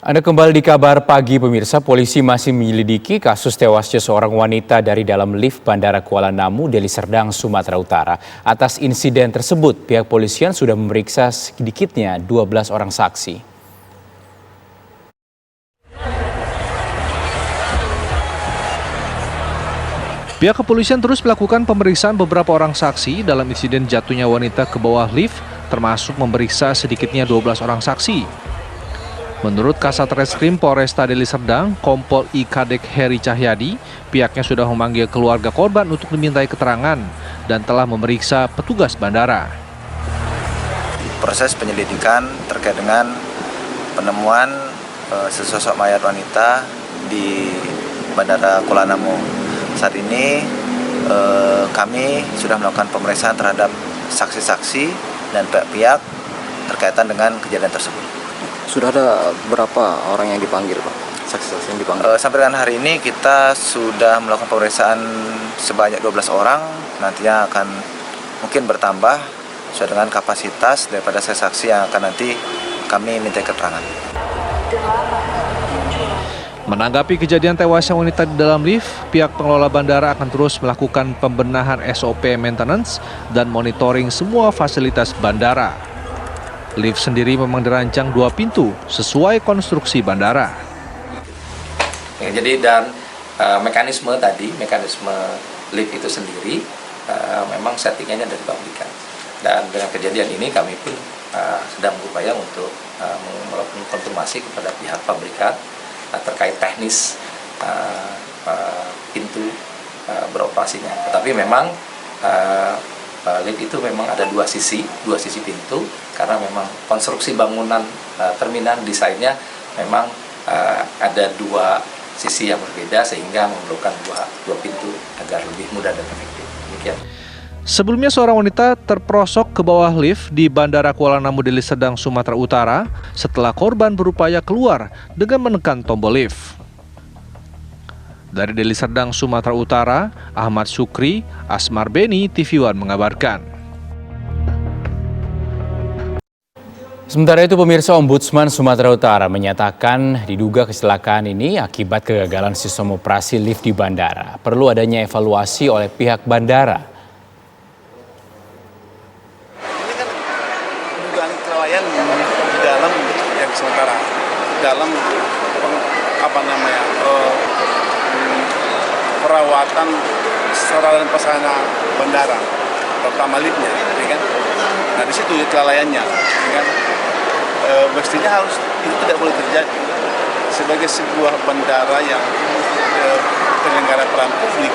Anda kembali di Kabar Pagi pemirsa, polisi masih menyelidiki kasus tewasnya seorang wanita dari dalam lift Bandara Kuala Namu, Deli Serdang, Sumatera Utara. Atas insiden tersebut, pihak polisian sudah memeriksa sedikitnya 12 orang saksi. Pihak kepolisian terus melakukan pemeriksaan beberapa orang saksi dalam insiden jatuhnya wanita ke bawah lift, termasuk memeriksa sedikitnya 12 orang saksi. Menurut Kasat Reskrim Polresta Deli Serdang, Kompol I Kadek Heri Cahyadi, pihaknya sudah memanggil keluarga korban untuk dimintai keterangan dan telah memeriksa petugas bandara. Proses penyelidikan terkait dengan penemuan sesosok mayat wanita di Bandara Kuala Namu. Saat ini kami sudah melakukan pemeriksaan terhadap saksi-saksi dan pihak-pihak terkaitan dengan kejadian tersebut. Sudah ada berapa orang yang dipanggil, Pak? Saksi-saksi yang dipanggil? Sampai dengan hari ini kita sudah melakukan pemeriksaan sebanyak 12 orang. Nantinya akan mungkin bertambah sesuai dengan kapasitas daripada saksi yang akan nanti kami minta keterangan. Menanggapi kejadian tewasnya wanita di dalam lift, pihak pengelola bandara akan terus melakukan pembenahan SOP maintenance dan monitoring semua fasilitas bandara. Lift sendiri memang dirancang 2 pintu sesuai konstruksi bandara. Ya, jadi dan mekanisme lift itu sendiri memang settingannya dari pabrikan. Dan dengan kejadian ini kami pun sedang berupaya untuk melakukan konfirmasi kepada pihak pabrikan terkait teknis pintu beroperasinya. Tetapi memang lift itu memang ada dua sisi pintu, karena memang konstruksi bangunan terminal desainnya memang ada 2 sisi yang berbeda sehingga memerlukan dua pintu agar lebih mudah dan efektif. Demikian. Sebelumnya seorang wanita terperosok ke bawah lift di Bandara Kuala Namu Deli Serdang, Sumatera Utara setelah korban berupaya keluar dengan menekan tombol lift. Dari Deli Serdang, Sumatera Utara, Ahmad Sukri, Asmar Beni, TV One mengabarkan. Sementara itu pemirsa, Ombudsman Sumatera Utara menyatakan diduga kecelakaan ini akibat kegagalan sistem operasi lift di bandara. Perlu adanya evaluasi oleh pihak bandara. Ini kan dugaan kelalaian di dalam yang sementara dalam perawatan sarana dan prasarana bandara, terutama liftnya, ya kan? Nah di situ kelalaiannya, ya kan? Mestinya itu tidak boleh terjadi sebagai sebuah bandara yang penyelenggara peran publik.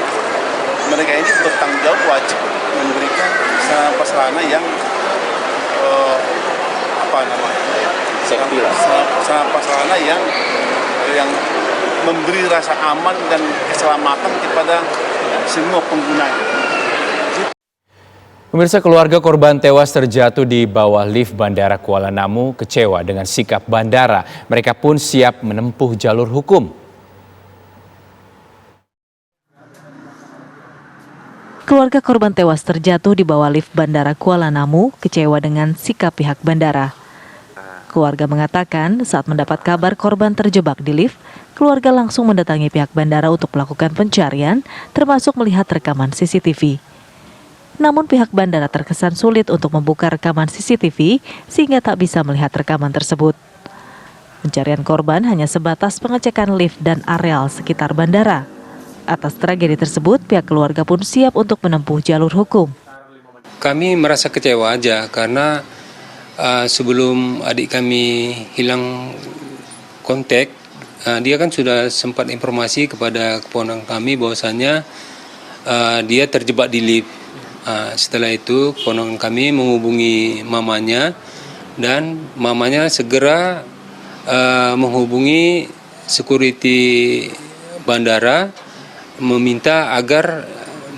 Mereka ini bertanggung jawab wajib memberikan sarana prasarana yang sarana prasarana yang memberi rasa aman dan keselamatan kepada semua penggunanya. Pemirsa, keluarga korban tewas terjatuh di bawah lift Bandara Kuala Namu kecewa dengan sikap bandara. Mereka pun siap menempuh jalur hukum. Keluarga korban tewas terjatuh di bawah lift Bandara Kuala Namu kecewa dengan sikap pihak bandara. Keluarga mengatakan saat mendapat kabar korban terjebak di lift, keluarga langsung mendatangi pihak bandara untuk melakukan pencarian, termasuk melihat rekaman CCTV. Namun pihak bandara terkesan sulit untuk membuka rekaman CCTV sehingga tak bisa melihat rekaman tersebut. Pencarian korban hanya sebatas pengecekan lift dan areal sekitar bandara. Atas tragedi tersebut, pihak keluarga pun siap untuk menempuh jalur hukum. Kami merasa kecewa aja karena sebelum adik kami hilang kontak, dia kan sudah sempat informasi kepada keponakan kami bahwasannya dia terjebak di lift. Setelah itu keponakan kami menghubungi mamanya dan mamanya segera menghubungi security bandara meminta agar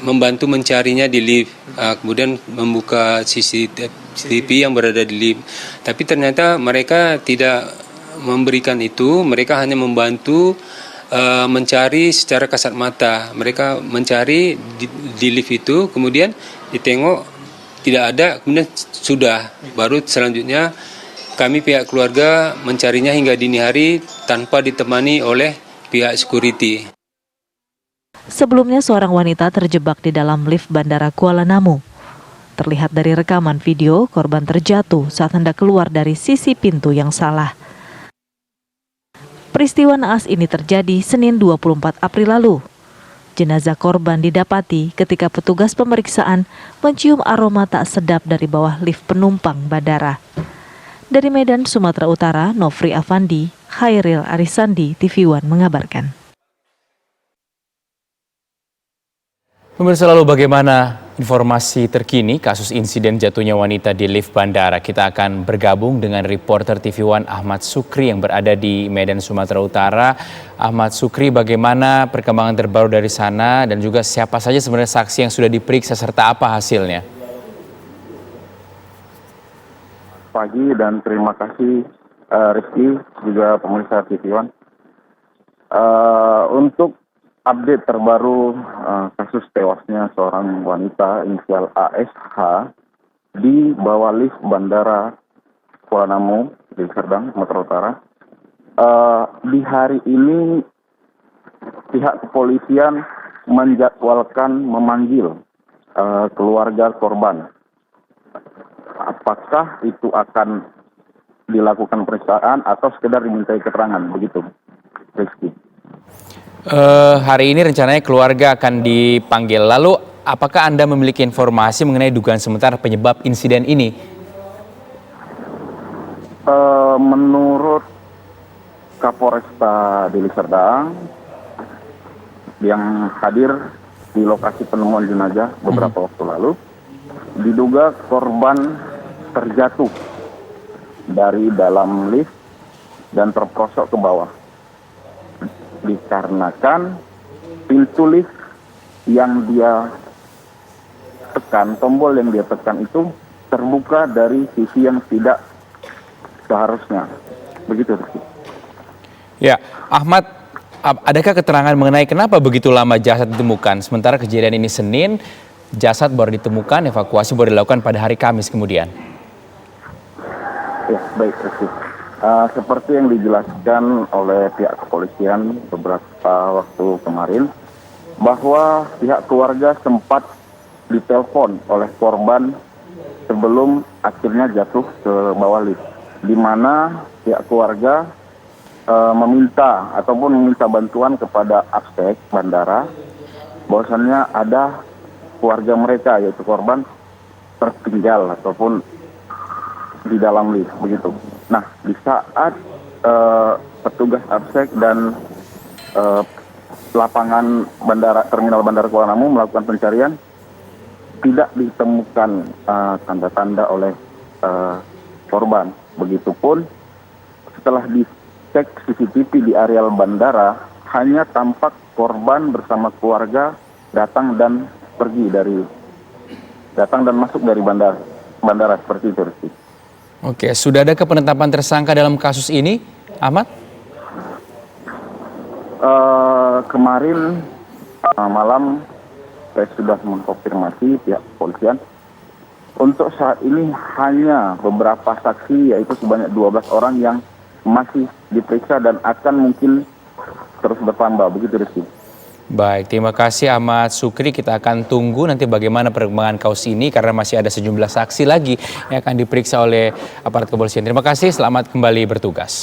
membantu mencarinya di lift, kemudian membuka CCTV yang berada di lift. Tapi ternyata mereka tidak memberikan itu, mereka hanya membantu mencari secara kasat mata. Mereka mencari di lift itu, kemudian ditengok tidak ada, kemudian sudah, baru selanjutnya kami pihak keluarga mencarinya hingga dini hari tanpa ditemani oleh pihak security. Sebelumnya seorang wanita terjebak di dalam lift Bandara Kuala Namu. Terlihat dari rekaman video, korban terjatuh saat hendak keluar dari sisi pintu yang salah. Peristiwa naas ini terjadi Senin 24 April lalu. Jenazah korban didapati ketika petugas pemeriksaan mencium aroma tak sedap dari bawah lift penumpang bandara. Dari Medan, Sumatera Utara, Nofri Afandi, Khairil Arisandi, TV One mengabarkan. Pemirsa, lalu bagaimana informasi terkini kasus insiden jatuhnya wanita di lift bandara? Kita akan bergabung dengan reporter TV One Ahmad Sukri yang berada di Medan, Sumatera Utara. Ahmad Sukri, bagaimana perkembangan terbaru dari sana dan juga siapa saja sebenarnya saksi yang sudah diperiksa serta apa hasilnya? Pagi dan terima kasih Rizky juga pemirsa TV One. Untuk update terbaru kasus tewasnya seorang wanita inisial ASH di bawah lift Bandara Kuala Namu di Serdang, Sumatera Utara. Di hari ini pihak kepolisian menjadwalkan memanggil keluarga korban. Apakah itu akan dilakukan pemeriksaan atau sekedar dimintai keterangan, begitu, Rizky? Hari ini rencananya keluarga akan dipanggil. Lalu apakah Anda memiliki informasi mengenai dugaan sementara penyebab insiden ini? Menurut Kapolresta Deli Serdang yang hadir di lokasi penemuan jenazah beberapa waktu lalu, diduga korban terjatuh dari dalam lift dan terperosok ke bawah. Dikarenakan pintu lift yang dia tekan, tombol yang dia tekan itu terbuka dari sisi yang tidak seharusnya. Begitu. Ya, Ahmad, adakah keterangan mengenai kenapa begitu lama jasad ditemukan? Sementara kejadian ini Senin, jasad baru ditemukan, evakuasi baru dilakukan pada hari Kamis kemudian. Ya, baik, Rizky. Seperti yang dijelaskan oleh pihak kepolisian beberapa waktu kemarin, bahwa pihak keluarga sempat ditelepon oleh korban sebelum akhirnya jatuh ke bawah lift, di mana pihak keluarga meminta bantuan kepada Apsek bandara, bahwasannya ada keluarga mereka yaitu korban tertinggal ataupun di dalam lift, begitu. Nah, di saat petugas Apsek dan lapangan terminal bandara Kuala Namu melakukan pencarian, tidak ditemukan tanda-tanda oleh korban. Begitupun setelah dicek CCTV di areal bandara, hanya tampak korban bersama keluarga datang dan masuk dari bandara seperti itu. Oke, sudah ada penetapan tersangka dalam kasus ini, Ahmad? Kemarin malam saya sudah mengkonfirmasi pihak kepolisian. Untuk saat ini hanya beberapa saksi, yaitu sebanyak 12 orang yang masih diperiksa dan akan mungkin terus bertambah, begitu Rizky. Baik, terima kasih Ahmad Sukri. Kita akan tunggu nanti bagaimana perkembangan kasus ini karena masih ada sejumlah saksi lagi yang akan diperiksa oleh aparat kepolisian. Terima kasih, selamat kembali bertugas.